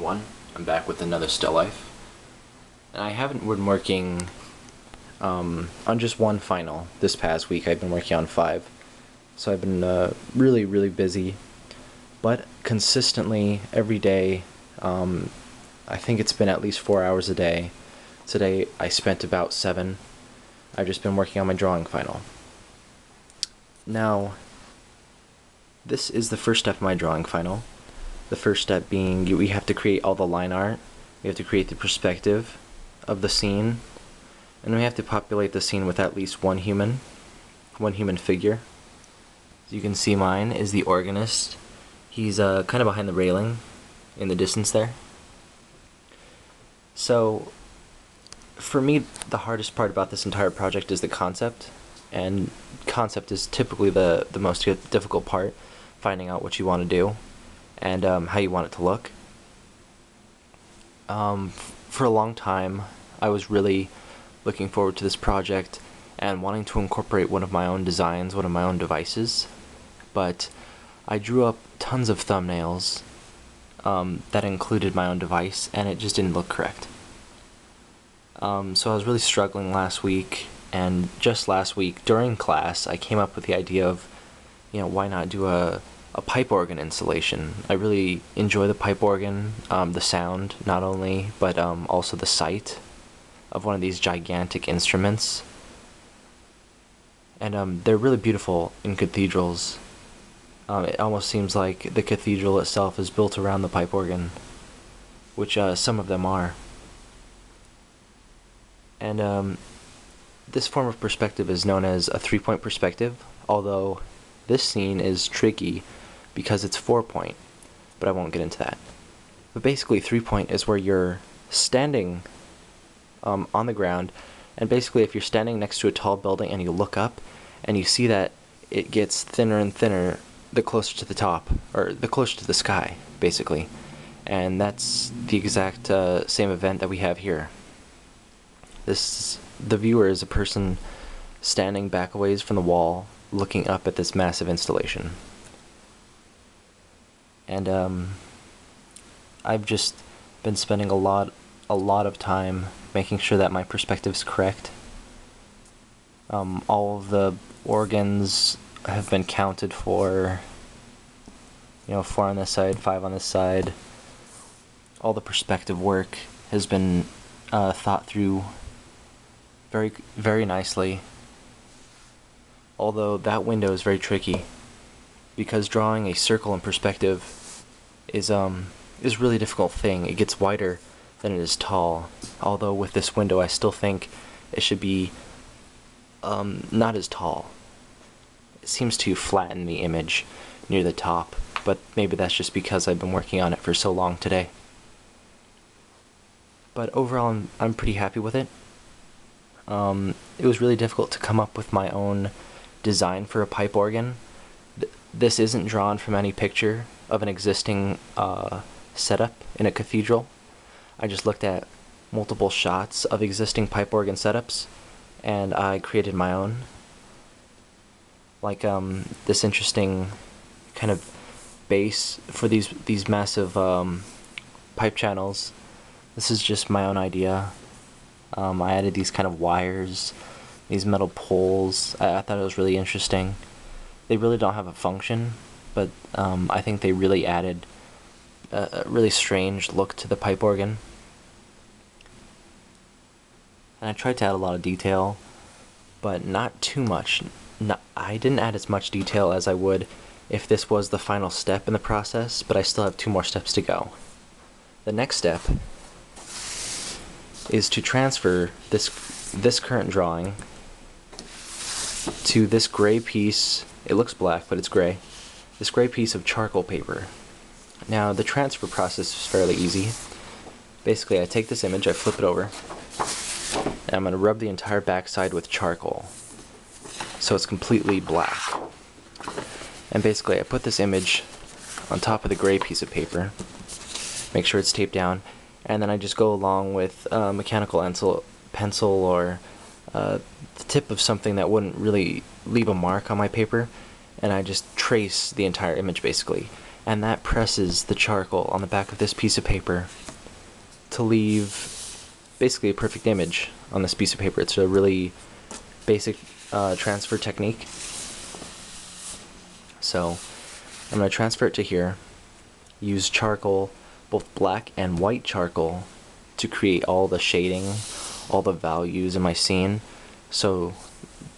everyone, I'm back with another still life, and I haven't been working on just one final this past week. I've been working on 5, so I've been really busy, but consistently every day. I think it's been at least 4 hours a day. Today I spent about 7. I've just been working on my drawing final. Now, this is the first step of my drawing final. The first step being we have to create all the line art, we have to create the perspective of the scene, and we have to populate the scene with at least one human figure. As you can see, mine is the organist. He's kind of behind the railing in the distance there. So, for me, the hardest part about this entire project is the concept, and concept is typically the most difficult part, finding out what you want to do and how you want it to look. For a long time, I was really looking forward to this project and wanting to incorporate one of my own designs, one of my own devices, but I drew up tons of thumbnails that included my own device, and it just didn't look correct. So I was really struggling last week, and just last week during class I came up with the idea of, why not do a pipe organ installation. I really enjoy the pipe organ, the sound not only, but also the sight of one of these gigantic instruments. And they're really beautiful in cathedrals. It almost seems like the cathedral itself is built around the pipe organ, which some of them are. And this form of perspective is known as a 3-point perspective, although this scene is tricky because it's 4-point, but I won't get into that. But basically 3-point is where you're standing on the ground, and basically if you're standing next to a tall building and you look up and you see that it gets thinner and thinner the closer to the top, or the closer to the sky, basically. And that's the exact same event that we have here. The viewer is a person standing back a ways from the wall, looking up at this massive installation. And I've just been spending a lot of time making sure that my perspective is correct. All of the organs have been counted for, 4 on this side, 5 on this side. All the perspective work has been thought through very nicely. Although that window is very tricky, because drawing a circle in perspective is really difficult thing. It gets wider than it is tall. Although with this window I still think it should be not as tall. It seems to flatten the image near the top, but maybe that's just because I've been working on it for so long today. But overall I'm pretty happy with it. It was really difficult to come up with my own design for a pipe organ. This isn't drawn from any picture of an existing setup in a cathedral. I just looked at multiple shots of existing pipe organ setups, and I created my own. Like this interesting kind of base for these massive pipe channels. This is just my own idea. I added these kind of wires, these metal poles. I thought it was really interesting. They really don't have a function, but I think they really added a really strange look to the pipe organ. And I tried to add a lot of detail, but not too much. I didn't add as much detail as I would if this was the final step in the process, but I still have 2 more steps to go. The next step is to transfer this current drawing to this gray piece. It looks black, but it's gray. This gray piece of charcoal paper. Now, the transfer process is fairly easy. Basically, I take this image, I flip it over, and I'm going to rub the entire backside with charcoal, so it's completely black. And basically, I put this image on top of the gray piece of paper, make sure it's taped down, and then I just go along with a mechanical pencil or the tip of something that wouldn't really leave a mark on my paper, and I just trace the entire image basically. and that presses the charcoal on the back of this piece of paper to leave basically a perfect image on this piece of paper. It's a really basic transfer technique. So I'm going to transfer it to here, use charcoal, both black and white charcoal, to create all the shading, all the values in my scene. So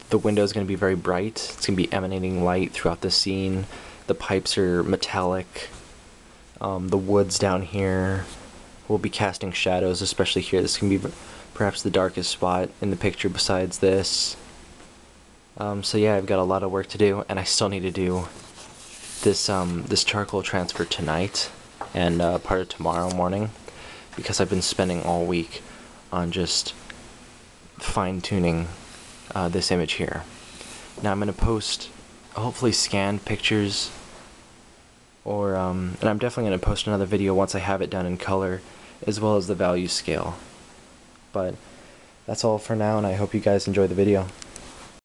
the window is going to be very bright, it's going to be emanating light throughout the scene, the pipes are metallic, the woods down here will be casting shadows, especially here. This can be perhaps the darkest spot in the picture besides this. So yeah, I've got a lot of work to do, and I still need to do this charcoal transfer tonight and part of tomorrow morning, because I've been spending all week on just fine-tuning this image here. Now I'm going to post hopefully scanned pictures, or and I'm definitely going to post another video once I have it done in color, as well as the value scale. But that's all for now, and I hope you guys enjoy the video.